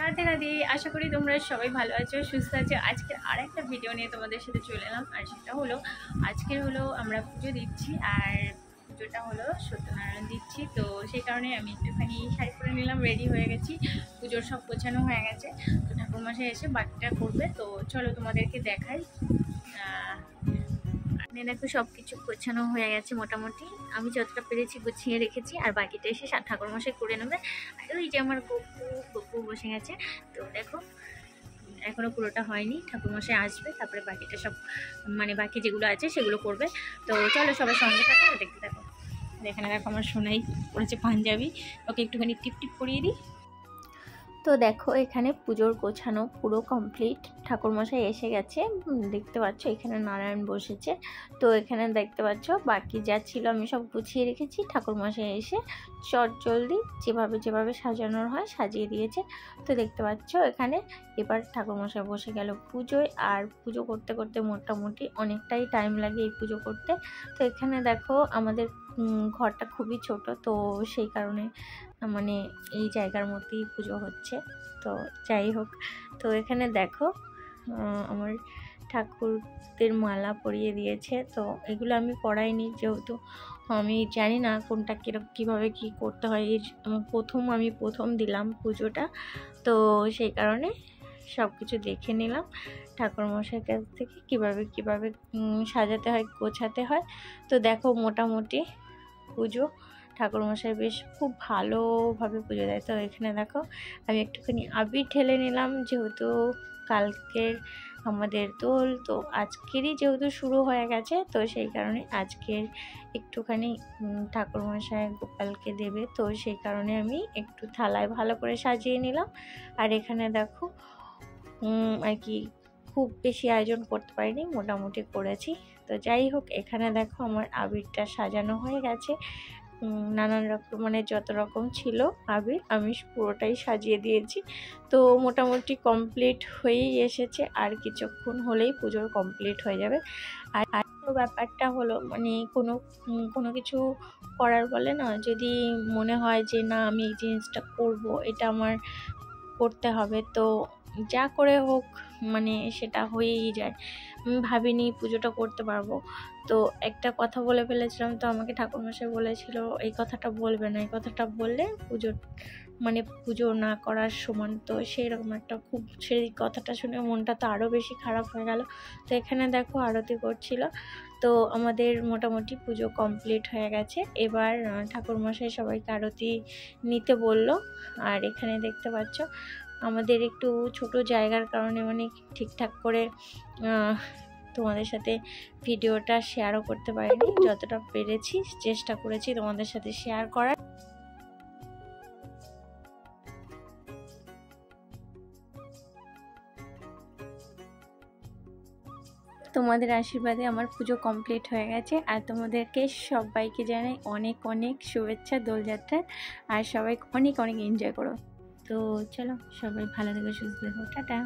রাধে রাধে। আশা করি তোমরা সবাই ভালো আছো, সুস্থ আছো। আজকে আর একটা ভিডিও নিয়ে তোমাদের সাথে চলে এলাম। আর সেটা হলো আজকের হলো আমরা পুজো দিচ্ছি, আর পুজোটা হলো সত্যনারায়ণ দিচ্ছি। তো সেই কারণে আমি একটুখানি শাড়ি পরে নিলাম, রেডি হয়ে গেছি। পুজোর সব গোছানো হয়ে গেছে, তো ঠাকুরমশাই এসে বাকিটা করবে। তো চলো তোমাদেরকে দেখাই। দেখো সব কিছু গোছানো হয়ে গেছে মোটামুটি, আমি যতটা পেরেছি গুছিয়ে রেখেছি, আর বাকিটা এসে ঠাকুরমশাই করে নেবে। আর ওই যে আমার গপু বসে গেছে। তো দেখো এখনো পুরোটা হয়নি, ঠাকুরমশাই আসবে তারপরে বাকিটা সব মানে বাকি যেগুলো আছে সেগুলো করবে। তো চলো সবার সঙ্গে থাকো, দেখতে থাকো। এখানে দেখো আমার সোনাই পড়েছে পাঞ্জাবি, ওকে একটুখানি টিপ টিপ করিয়ে দিই। তো দেখো এখানে পুজোর গোছানো পুরো কমপ্লিট, ঠাকুরমশাই এসে গেছে। দেখতে পাচ্ছ এখানে নারায়ণ বসেছে। তো এখানে দেখতে পাচ্ছ বাকি যা ছিল আমি সব গুছিয়ে রেখেছি, ঠাকুরমশাই এসে চটজলদি যেভাবে যেভাবে সাজানোর হয় সাজিয়ে দিয়েছে। তো দেখতে পাচ্ছ এখানে এবার ঠাকুরমশাই বসে গেল পুজোয়। আর পুজো করতে করতে মোটামুটি অনেকটাই টাইম লাগে এই পুজো করতে। তো এখানে দেখো আমাদের ঘরটা খুবই ছোট, তো সেই কারণে মানে এই জায়গার মধ্যেই পুজো হচ্ছে। তো যাই হোক, তো এখানে দেখো আমার ঠাকুরদের মালা পরিয়ে দিয়েছে। তো এগুলো আমি পরাইনি, যেহেতু আমি জানি না কোনটা কীভাবে কি করতে হয়। আমি প্রথম দিলাম পুজোটা, তো সেই কারণে সব কিছু দেখে নিলাম ঠাকুরমশাইয়ের কাছ থেকে কিভাবে সাজাতে হয়, গোছাতে হয়। তো দেখো মোটামুটি পুজো ঠাকুরমশাই বেশ খুব ভালোভাবে পুজো দেয়। তো এখানে দেখো আমি একটুখানি আবির ঢেলে নিলাম, যেহেতু কালকের আমাদের দোল, তো আজকেরই যেহেতু শুরু হয়ে গেছে, তো সেই কারণে আজকের একটুখানি ঠাকুরমশাই গোপালকে দেবে। তো সেই কারণে আমি একটু থালায় ভালো করে সাজিয়ে নিলাম। আর এখানে দেখো আর কি খুব বেশি আয়োজন করতে পারিনি, মোটামুটি করেছি। তো যাই হোক, এখানে দেখো আমার আবিরটা সাজানো হয়ে গেছে। নানান রকম মানে যত রকম ছিল আবির আমি পুরোটাই সাজিয়ে দিয়েছি। তো মোটামুটি কমপ্লিট হয়েই এসেছে, আর কিছুক্ষণ হলেই পুজোর কমপ্লিট হয়ে যাবে। আর ব্যাপারটা হলো মানে কোনো কিছু করার বলে না, যদি মনে হয় যে না আমি এই জিনিসটা করব, এটা আমার করতে হবে, তো যা করে হোক মানে সেটা হয়েই যায়। আমি ভাবিনি পুজোটা করতে পারবো, তো একটা কথা বলে ফেলেছিলাম। তো আমাকে ঠাকুরমশাই বলেছিল এই কথাটা বলবে না, এই কথাটা বললে পুজো না করার সমান। তো সেইরকম সেই কথাটা শুনে মনটা তো আরও বেশি খারাপ হয়ে গেল। তো এখানে দেখো আরতি করছিল। তো আমাদের মোটামুটি পুজো কমপ্লিট হয়ে গেছে। এবার ঠাকুরমশাই সবাইকে আরতি নিতে বলল। আর এখানে দেখতে পাচ্ছ আমাদের একটু ছোট জায়গার কারণে মানে ঠিকঠাক করে তোমাদের সাথে ভিডিওটা শেয়ারও করতে পারিনি, যতটা পেরেছি চেষ্টা করেছি তোমাদের সাথে শেয়ার করার। তোমাদের আশীর্বাদে আমার পুজো কমপ্লিট হয়ে গেছে, আর তোমাদেরকে সবাইকে জানাই অনেক অনেক শুভেচ্ছা দোলযাত্রার। আর সবাই অনেক অনেক এনজয় করো। তো চলো সবাই ভালো থেকো, সুস্থ থেকো, টাটা।